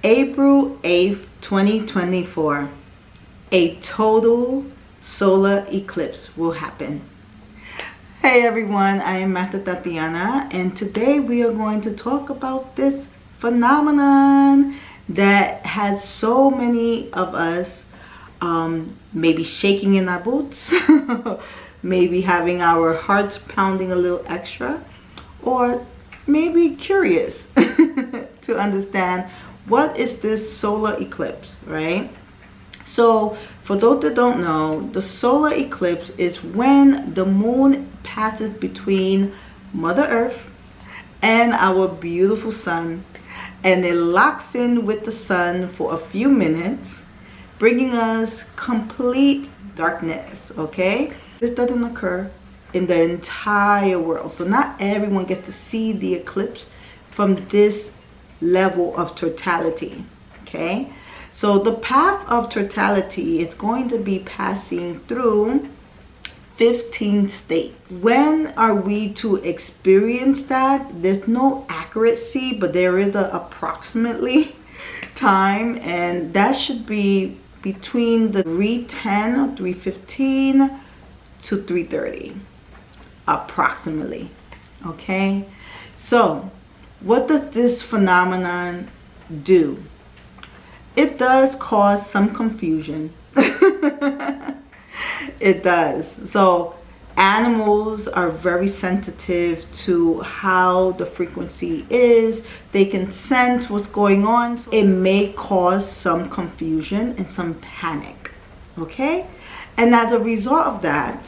April 8th, 2024, a total solar eclipse will happen. Hey everyone, I am Master Tatiana, and today we are going to talk about this phenomenon that has so many of us maybe shaking in our boots, maybe having our hearts pounding a little extra, or maybe curious to understand what is this solar eclipse, right? So for those that don't know, the solar eclipse is when the moon passes between Mother Earth and our beautiful sun, and it locks in with the sun for a few minutes, bringing us complete darkness. Okay, this doesn't occur in the entire world, so not everyone gets to see the eclipse from this level of totality. Okay, so the path of totality is going to be passing through 15 states. When are we to experience that? There's no accuracy, but there is a approximately time, and that should be between the 3:10 or 3:15 to 3:30 approximately. Okay, so what does this phenomenon do? It does cause some confusion. It does. So animals are very sensitive to how the frequency is. They can sense what's going on. So it may cause some confusion and some panic. Okay? And as a result of that,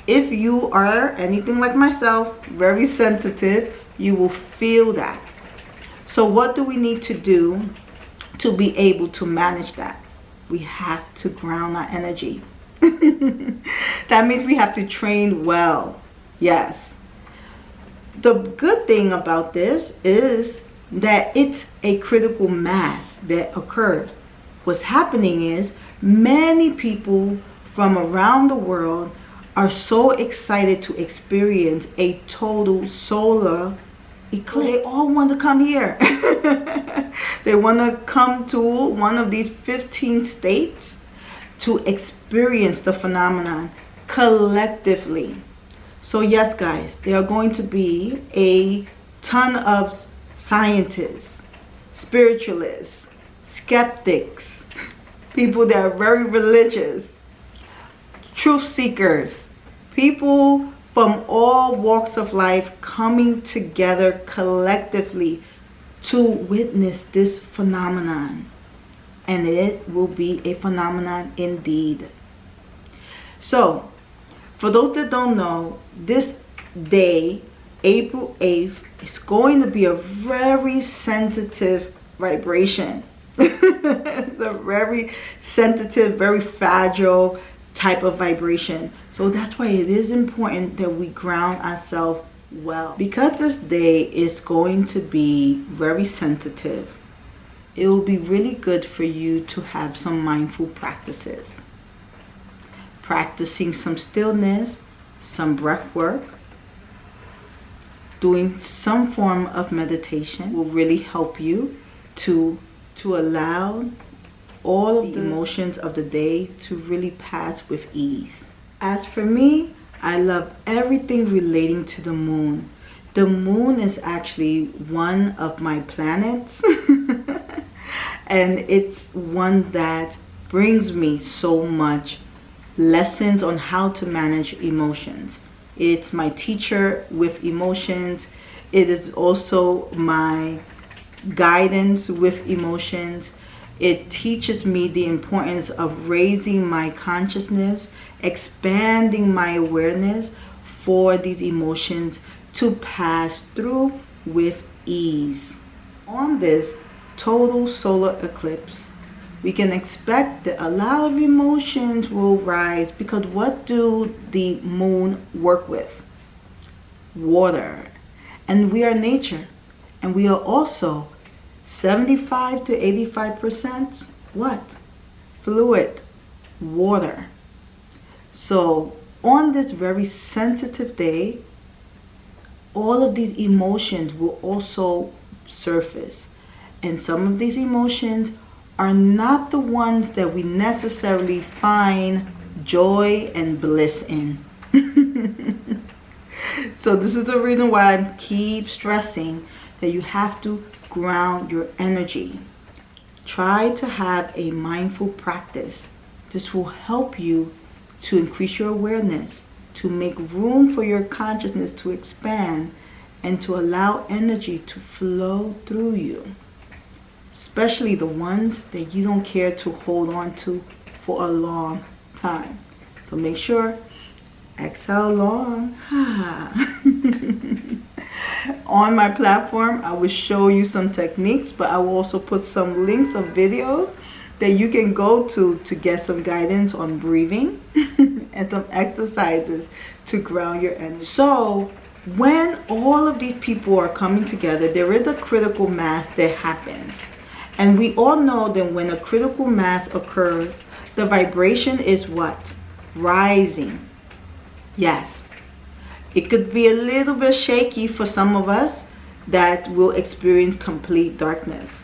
if you are anything like myself, very sensitive, you will feel that. So what do we need to do to be able to manage that? We have to ground our energy. That means we have to train well. Yes. The good thing about this is that it's a critical mass that occurs. What's happening is many people from around the world are so excited to experience a total solar eclipse. They all want to come here. They want to come to one of these 15 states to experience the phenomenon collectively. So yes, guys, there are going to be a ton of scientists, spiritualists, skeptics, people that are very religious, truth seekers, people from all walks of life coming together collectively to witness this phenomenon. And it will be a phenomenon indeed. So, for those that don't know, this day, April 8th, is going to be a very sensitive vibration. It's a very sensitive, very fragile type of vibration. So that's why it is important that we ground ourselves well. Because this day is going to be very sensitive, it will be really good for you to have some mindful practices. Practicing some stillness, some breath work, doing some form of meditation will really help you to allow all of the emotions of the day to really pass with ease. As for me, I love everything relating to the moon. The moon is actually one of my planets. And it's one that brings me so much lessons on how to manage emotions. It's my teacher with emotions. It is also my guidance with emotions. It teaches me the importance of raising my consciousness, expanding my awareness for these emotions to pass through with ease. On this total solar eclipse, we can expect that a lot of emotions will rise, because what do the moon work with? Water. And we are nature, and we are also 75 to 85% what? Fluid, water. So on this very sensitive day, all of these emotions will also surface. And some of these emotions are not the ones that we necessarily find joy and bliss in. So this is the reason why I keep stressing that you have to ground your energy. Try to have a mindful practice. This will help you to increase your awareness, to make room for your consciousness to expand, and to allow energy to flow through you, especially the ones that you don't care to hold on to for a long time. So make sure, exhale long. On my platform, I will show you some techniques, but I will also put some links of videos that you can go to get some guidance on breathing and some exercises to ground your energy. So when all of these people are coming together, there is a critical mass that happens. And we all know that when a critical mass occurs, the vibration is what? Rising. Yes. It could be a little bit shaky for some of us that will experience complete darkness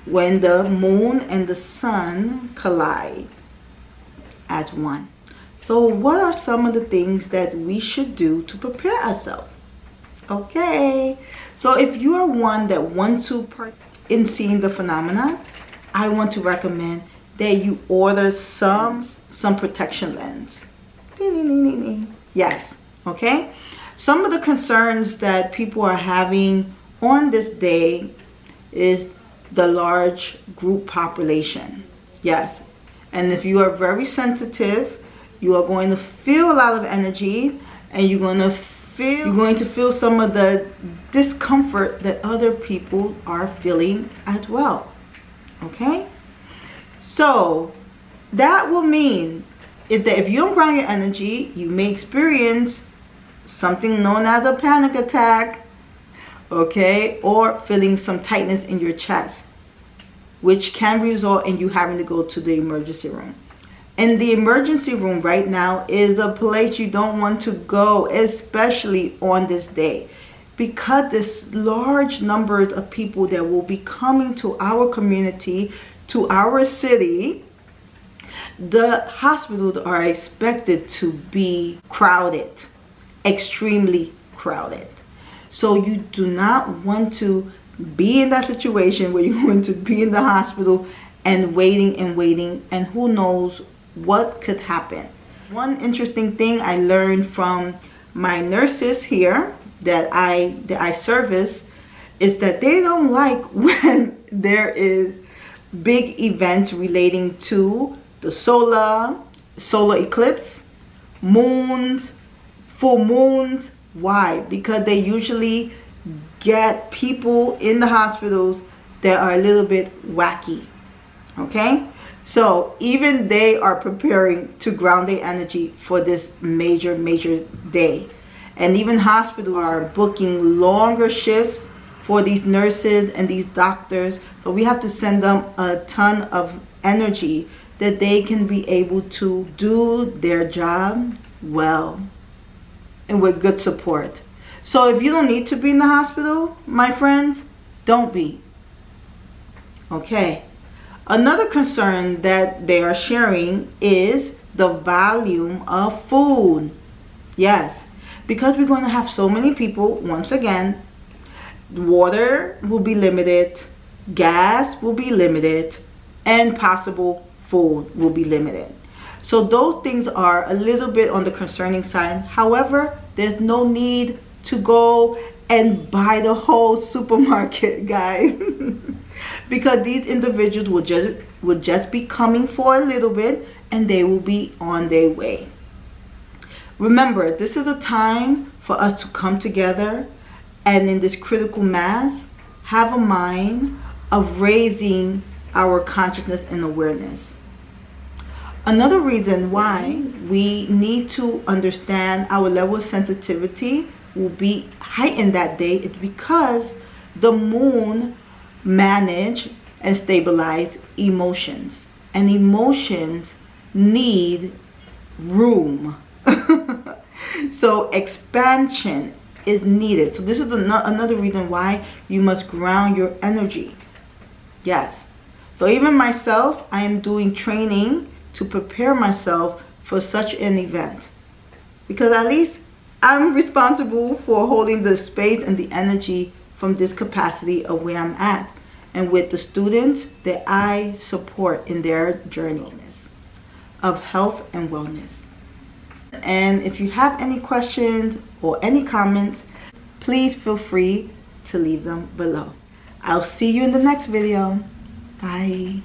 when the moon and the sun collide as one. So what are some of the things that we should do to prepare ourselves? Okay, so if you are one that wants to in seeing the phenomenon, I want to recommend that you order some protection lens. Yes, okay. Some of the concerns that people are having on this day is the large group population. Yes, and if you are very sensitive, you are going to feel a lot of energy, and you're going to feel some of the discomfort that other people are feeling as well. Okay, so that will mean if you don't ground your energy, you may experience something known as a panic attack, okay, or feeling some tightness in your chest, which can result in you having to go to the emergency room. And the emergency room right now is a place you don't want to go, especially on this day, because this large numbers of people that will be coming to our community, to our city. The hospitals are expected to be crowded, extremely crowded. So you do not want to be in that situation where you're going to be in the hospital and waiting, and who knows what could happen. One interesting thing I learned from my nurses here that I service is that they don't like when there is big events relating to the solar eclipse, moons, full moons. Why? Because they usually get people in the hospitals that are a little bit wacky. Okay, so even they are preparing to ground their energy for this major day, and even hospitals are booking longer shifts for these nurses and these doctors. So we have to send them a ton of energy that they can be able to do their job well and with good support. So if you don't need to be in the hospital, my friends, don't be. Okay. Another concern that they are sharing is the volume of food. Yes, because we're going to have so many people, once again, water will be limited, gas will be limited, and possible food will be limited. So those things are a little bit on the concerning side. However, there's no need to go and buy the whole supermarket, guys. Because these individuals will just be coming for a little bit, and they will be on their way. Remember, this is a time for us to come together and in this critical mass have a mind of raising our consciousness and awareness. Another reason why we need to understand our level of sensitivity will be heightened that day is because the moon manage and stabilize emotions, and emotions need room. So expansion is needed. So this is another reason why you must ground your energy. Yes. So even myself, I am doing training to prepare myself for such an event. Because at least I'm responsible for holding the space and the energy from this capacity of where I'm at. And with the students that I support in their journey of health and wellness. And if you have any questions or any comments, please feel free to leave them below. I'll see you in the next video. Bye.